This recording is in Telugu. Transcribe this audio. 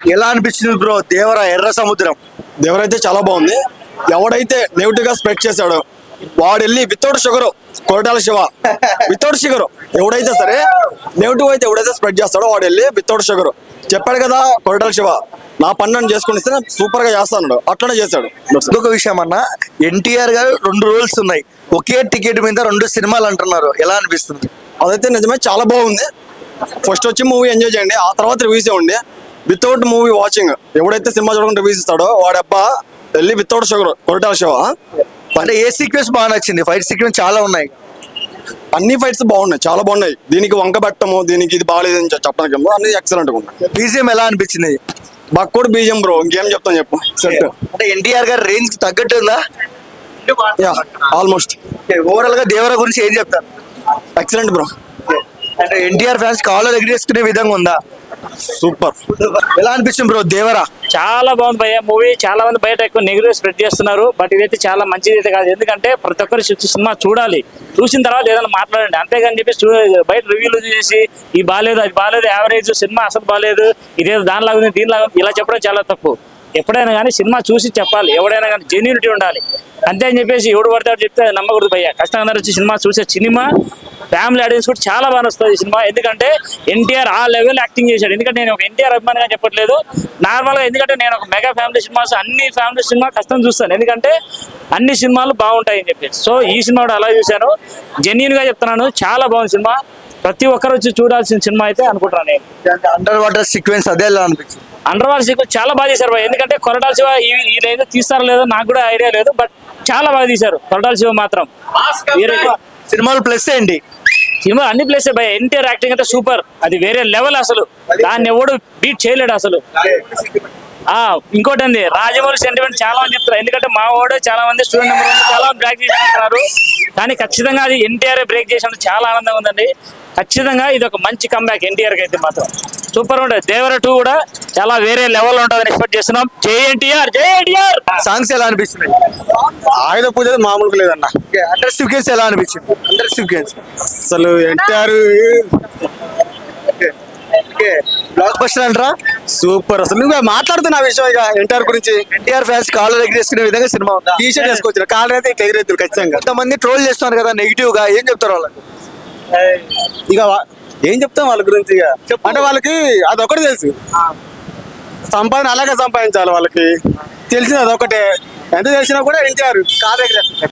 ఎలా అనిపించింది బ్రో దేవరా ఎర్ర సముద్రం? దేవరైతే చాలా బాగుంది. ఎవడైతే నెగిటివ్ గా స్ప్రెడ్ చేశాడో వాడు వెళ్ళి without sugar Koratala Shiva without sugar ఎవడైతే సరే నెగిటివ్ అయితే ఎవడైతే స్ప్రెడ్ చేస్తాడో వాడు వెళ్ళి వితౌట్ షుగర్ చెప్పాడు కదా కొరటాల శివ, నా పని నన్ను చేసుకుని ఇస్తే సూపర్ గా చేస్తాడు, అట్లనే చేశాడు. ఇంకొక విషయం అన్న, ఎన్టీఆర్ గారు 2 రూల్స్ ఉన్నాయి, ఒకే టికెట్ మీద 2 సినిమాలు అంటున్నారు, ఎలా అనిపిస్తుంది? అదైతే నిజమే, చాలా బాగుంది. ఫస్ట్ వచ్చి మూవీ ఎంజాయ్ చేయండి, ఆ తర్వాత రివ్యూస్ ఇవ్వండి. వితౌట్ మూవీ వాచింగ్ ఎవడైతే సినిమా చూడకుండా రివ్యూస్ ఇస్తాడో వాడబ్బా వెళ్ళి వితౌట్ షుగర్ కొరటాల శివ. అంటే ఏ సీక్వెన్స్ బాగా నచ్చింది? ఫైట్ సీక్వెన్స్ చాలా ఉన్నాయి, అన్ని ఫైట్స్ బాగున్నాయి, చాలా బాగున్నాయి. దీనికి వంక పెట్టము, దీనికి ఇది బాగాలేదని చెప్పడానికి అన్ని ఎక్సలెంట్ గా ఉన్నాయి. బీజిఎం ఎలా అనిపించింది? బక్కోడు బీజం బ్రో, ఇంకేం చెప్తాను చెప్పు. సెట్ అంటే ఎన్టీఆర్ గారి రేంజ్ కి తగ్గట్టు ఉందా? ఆల్మోస్ట్. ఓవరాల్ గా దేవర గురించి ఏం చెప్తారు? Excellent bro. అంటే ఎన్టీఆర్ ఫ్యాన్స్ కాలర్ ఎగిరేసుకునే విధంగా ఉందా? సూపర్. ఎలా అనిపించింది బ్రో దేవరా? చాలా బాగుంది భయ్య మూవీ. చాలా మంది బయట ఎక్కువ నెగిటివ్ స్ప్రెడ్ చేస్తున్నారు, బట్ ఇదైతే చాలా మంచిది అయితే కాదు. ఎందుకంటే ప్రతి ఒక్కరు సినిమా చూడాలి, చూసిన తర్వాత ఏదైనా మాట్లాడండి, అంతేగాని చెప్పేసి బయట రివ్యూలు చేసి ఇది బాగాలేదు అది బాగాలేదు, యావరేజ్ సినిమా అసలు బాగాలేదు, ఇదేదో దానిలాగా ఉంది దీనిలాగా ఇలా చెప్పడం చాలా తప్పు. ఎప్పుడైనా కానీ సినిమా చూసి చెప్పాలి, ఎవడైనా కానీ జెన్యూనిటీ ఉండాలి. అంతే అని చెప్పేసి ఎవడు పడతాడు చెప్తే అది నమ్మకూడదు భయ్య. కష్టంగా వచ్చి సినిమా చూసే సినిమా ఫ్యామిలీ ఆడియన్స్ కూడా చాలా బాగా వస్తుంది ఈ సినిమా. ఎందుకంటే ఎన్టీఆర్ ఆ లెవెల్ యాక్టింగ్ చేశాడు. ఎందుకంటే నేను ఒక ఎన్టీఆర్ అభిమానిగా చెప్పట్లేదు, నార్మల్గా. ఎందుకంటే నేను ఒక మెగా ఫ్యామిలీ సినిమాస్ అన్ని ఫ్యామిలీ సినిమా కష్టం చూస్తాను, ఎందుకంటే అన్ని సినిమాలు బాగుంటాయి అని చెప్పేసి. సో ఈ సినిమా కూడా అలా చూశాను, జెన్యూన్ గా చెప్తున్నాను, చాలా బాగుంది సినిమా. ప్రతి ఒక్కరు వచ్చి చూడాల్సిన సినిమా అయితే అనుకుంటున్నాను నేను. అండర్ వాటర్ సీక్వెన్స్ అదే ఎలా అనిపించింది? అండర్ వాటర్ సీక్వెన్స్ చాలా బాగా తీశారు భయ్య. ఎందుకంటే కొరటాల శివ ఇదైతే తీస్తారో లేదో నాకు కూడా ఐడియా లేదు, బట్ చాలా బాగా తీశారు కొరటాల శివ మాత్రం. సినిమాలు ప్లస్ ఏంటి? సినిమా అన్ని ప్లేస్ భయ. ఎన్టీఆర్ యాక్టింగ్ అయితే సూపర్, అది వేరే లెవెల్ అసలు, దాన్ని ఎవడు బీట్ చేయలేడు అసలు. ఇంకోటి అండి, రాజమౌళి సెంటిమెంట్ చాలా మంది చెప్తారు, ఎందుకంటే మా వాడు చాలా మంది స్టూడెంట్ నెంబర్ చాలా బ్రేక్ చేసినారు, కానీ ఖచ్చితంగా అది ఎన్టీఆర్ బ్రేక్ చేసినప్పుడు చాలా ఆనందంగా ఉందండి. ఖచ్చితంగా ఇది ఒక మంచి కంబ్యాక్ ఎన్టీఆర్ కి అయితే మాత్రం సూపర్ ఉంటుంది. దేవర 2 కూడా చాలా వేరే లెవెల్ ఉంటుందని ఎక్స్పెక్ట్ చేస్తున్నాం. జై ఎన్టీఆర్, జై ఎన్టీఆర్. సాంగ్స్ ఎలా అనిపిస్తుంది? ఆయుధ పూజ మామూలుగా లేదన్న. అండర్ సీక్వెన్స్ ఎలా అనిపించింది? అండర్ సీక్వెన్స్ అసలు ఎన్టీఆర్ బ్లాక్ బస్టర్ అంటారా? సూపర్. అసలు నువ్వు మాట్లాడుతున్న విషయం ఇక ఎన్టీఆర్ గురించి. ఎన్టీఆర్ ఫ్యాన్స్ కాలర్ ఎగిరేసుకునే విధంగా సినిమా ఉందా? టీషర్ట్ వేసుకొచ్చిన కాలర్ అయితే ఇట్లా ఎగిరేద్దు ఖచ్చితంగా. కొంతమంది ట్రోల్ చేస్తున్నారు కదా నెగిటివ్ గా, ఏం చెప్తారు వాళ్ళకి? ఇక ఏం చెప్తాం వాళ్ళ గురించి? ఇక అంటే వాళ్ళకి అదొకటి తెలుసు, సంపాదన అలాగే సంపాదించాలి. వాళ్ళకి తెలిసింది అదొకటే, ఎంత తెలిసినా కూడా ఎన్టీఆర్ కాలర్ ఎగిరేస్తారు.